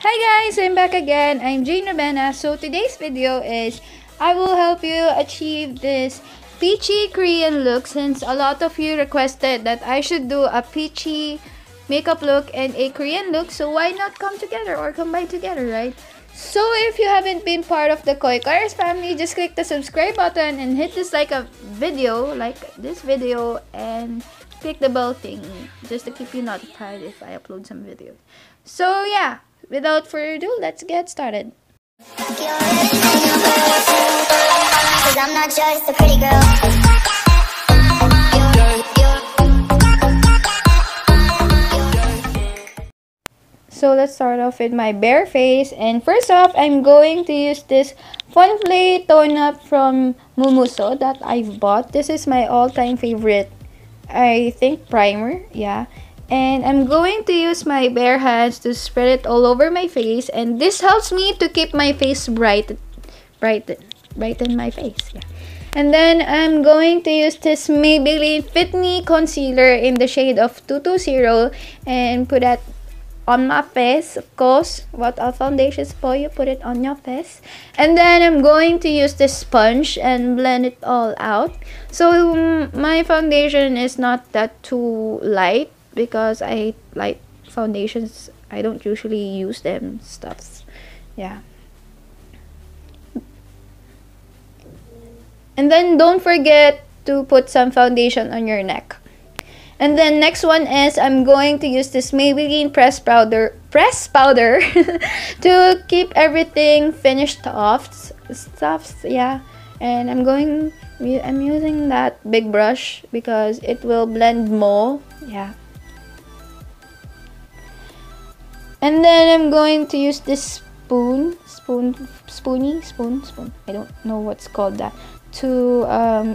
Hi guys, I'm back again. I'm JaneRabena. So today's video is I will help you achieve this peachy Korean look, since a lot of you requested that I should do a peachy makeup look and a Korean look. So why not come together or combine together, right? So if you haven't been part of the Koi Cars family, just click the subscribe button and hit this like this video, and click the bell thing just to keep you notified if I upload some videos. So yeah, without further ado, let's get started. So let's start off with my bare face, and first off, I'm going to use this Fun Play Tone Up from Mumuso that I've bought. This is my all-time favorite, I think, primer, yeah. And I'm going to use my bare hands to spread it all over my face, and this helps me to keep my face brighten my face, yeah. And then I'm going to use this Maybelline Fit Me concealer in the shade of 220 and put that on my face. Of course, what a foundation for, you put it on your face. And then I'm going to use this sponge and blend it all out. So my foundation is not that too light, because I like foundations, I don't usually use them stuffs, yeah. And then don't forget to put some foundation on your neck. And then next one is I'm going to use this Maybelline press powder to keep everything finished off stuffs, yeah. And I'm using that big brush because it will blend more, yeah. And then I'm going to use this spoon, I don't know what's called that, to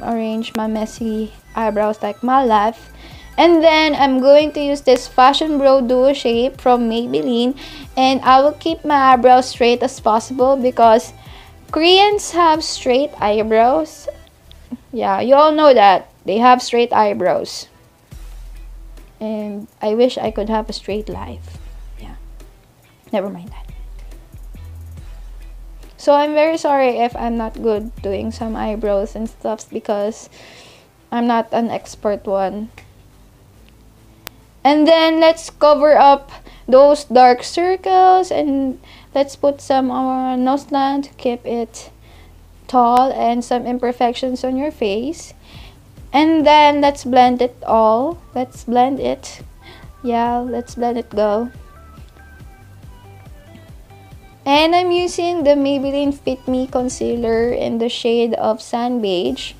arrange my messy eyebrows like my life. And then I'm going to use this Fashion Bro Duo Shape from Maybelline, and I will keep my eyebrows straight as possible because Koreans have straight eyebrows. Yeah, you all know that they have straight eyebrows, and I wish I could have a straight life. Yeah, never mind that. So I'm very sorry if I'm not good doing some eyebrows and stuff, because I'm not an expert one. And then let's cover up those dark circles, and let's put some nose line to keep it tall, and some imperfections on your face. And then let's blend it all. Let's blend it. Yeah, let's let it go. And I'm using the Maybelline Fit Me concealer in the shade of Sand Beige.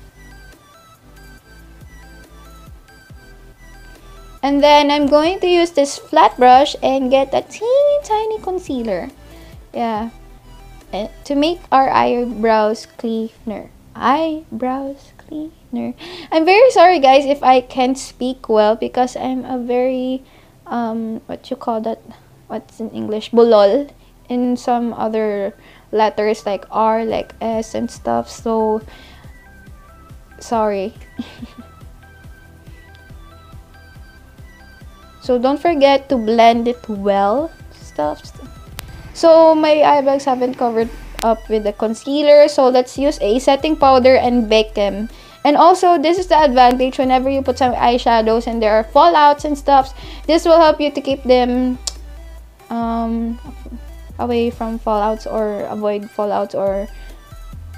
And then I'm going to use this flat brush and get a teeny tiny concealer, yeah, to make our eyebrows cleaner. I'm very sorry guys if I can't speak well, because I'm a very what you call that, what's in English, bulol in some other letters like R, like S and stuff, so sorry. So don't forget to blend it well, stuff. So my eyebrows haven't covered up with the concealer, so let's use a setting powder and bake them. And also, this is the advantage whenever you put some eyeshadows and there are fallouts and stuff. This will help you to keep them away from fallouts, or avoid fallouts, or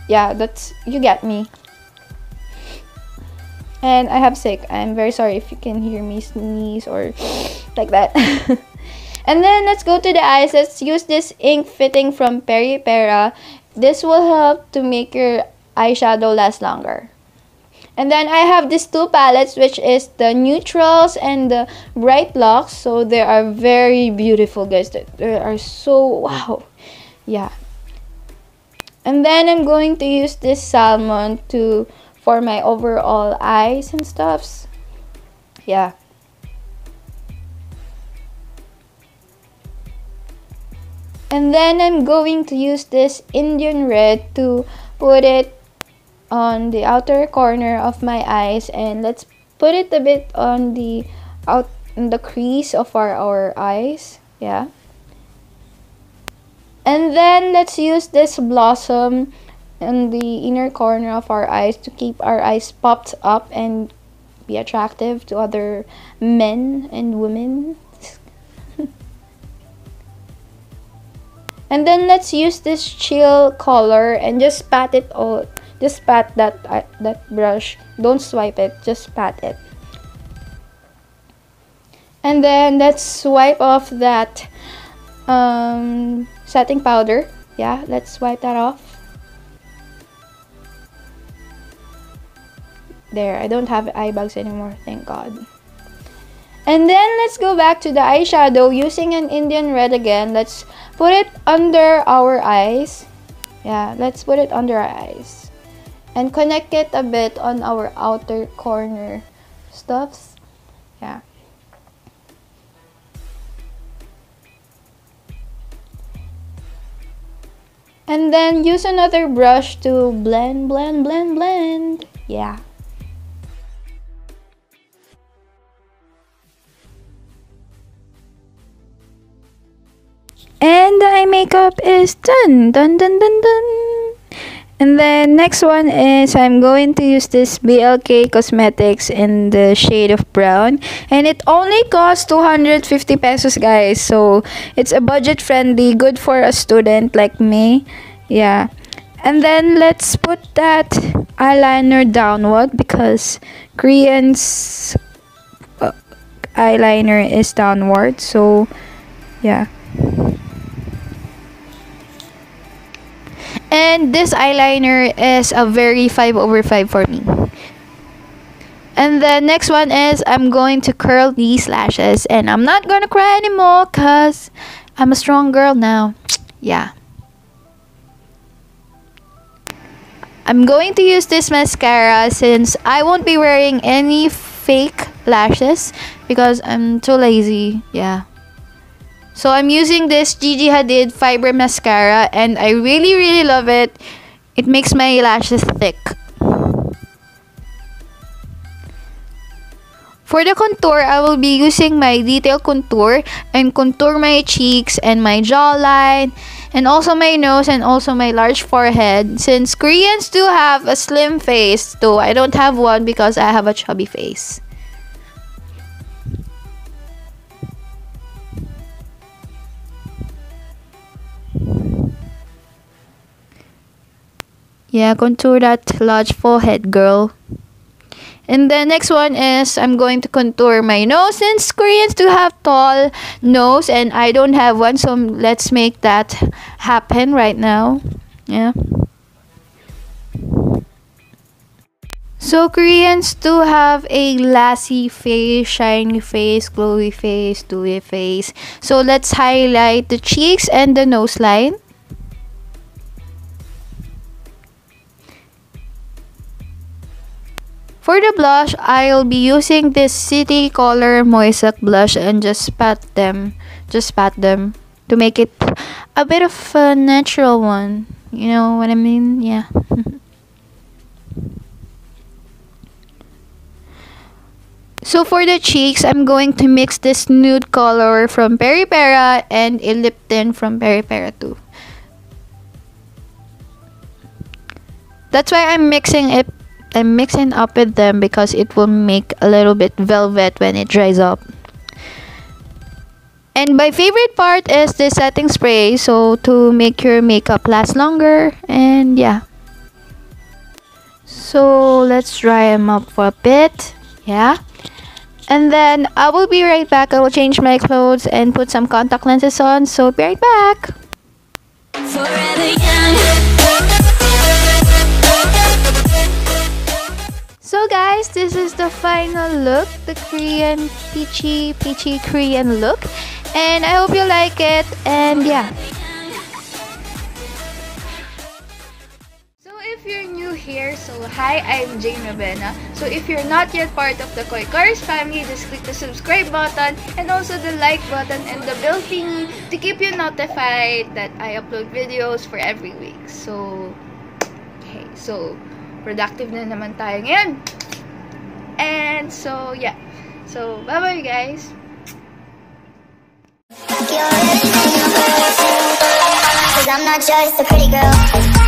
yeah, that's, you get me. And I have sick. I'm very sorry if you can hear me sneeze or like that. And then let's go to the eyes. Let's use this ink fitting from Peripera. This will help to make your eyeshadow last longer. And then I have these two palettes, which is the neutrals and the bright locks. So they are very beautiful, guys. They are so wow, yeah. And then I'm going to use this salmon for my overall eyes and stuffs, yeah. And then I'm going to use this Indian red to put it on the outer corner of my eyes, and let's put it a bit on the crease of our eyes, yeah. And then let's use this blossom in the inner corner of our eyes to keep our eyes popped up and be attractive to other men and women. And then let's use this chill color and just pat it all. Just pat that brush. Don't swipe it, just pat it. And then let's swipe off that setting powder. Yeah, let's swipe that off. There, I don't have eye bags anymore, thank God. And then let's go back to the eyeshadow using an Indian red again. Let's put it under our eyes. Yeah, let's put it under our eyes. And connect it a bit on our outer corner stuffs. Yeah. And then use another brush to blend, blend, blend, blend. Yeah. And the eye makeup is done. Dun dun dun dun. And then next one is I'm going to use this BLK Cosmetics in the shade of brown. And it only costs 250 pesos, guys. So it's a budget friendly, good for a student like me. Yeah. And then let's put that eyeliner downward because Korean's eyeliner is downward. So yeah. And this eyeliner is a very 5/5 for me. And the next one is I'm going to curl these lashes. And I'm not gonna cry anymore because I'm a strong girl now. Yeah. I'm going to use this mascara since I won't be wearing any fake lashes because I'm too lazy. Yeah. So I'm using this Gigi Hadid Fiber Mascara and I really love it. It makes my lashes thick. For the contour, I will be using my detail contour and contour my cheeks and my jawline and also my nose and also my large forehead. Since Koreans do have a slim face, though I don't have one because I have a chubby face. Yeah, contour that large forehead, girl. And the next one is I'm going to contour my nose since Koreans do have tall nose and I don't have one, so let's make that happen right now. Yeah. So Koreans do have a glassy face, shiny face, glowy face, dewy face. So let's highlight the cheeks and the nose line. For the blush, I'll be using this City Color Moisac blush and just pat them to make it a bit of a natural one. You know what I mean? Yeah. So for the cheeks, I'm going to mix this nude color from Peri Pera and a lip tint from Peri Pera too. That's why I'm mixing up with them because it will make a little bit velvet when it dries up. And my favorite part is the setting spray, so to make your makeup last longer. And yeah. So let's dry them up for a bit. Yeah. And then I will be right back. I will change my clothes and put some contact lenses on. So be right back. Forever young. So guys, this is the final look, the Korean peachy Korean look, and I hope you like it. And yeah. So if you're new here, so hi, I'm JaneRabena. So if you're not yet part of the Koi Cars family, just click the subscribe button and also the like button and the bell thingy to keep you notified that I upload videos for every week. So, okay, so productive na naman tayo ngayon. And so, yeah. So, bye-bye guys. I'm not just a pretty girl.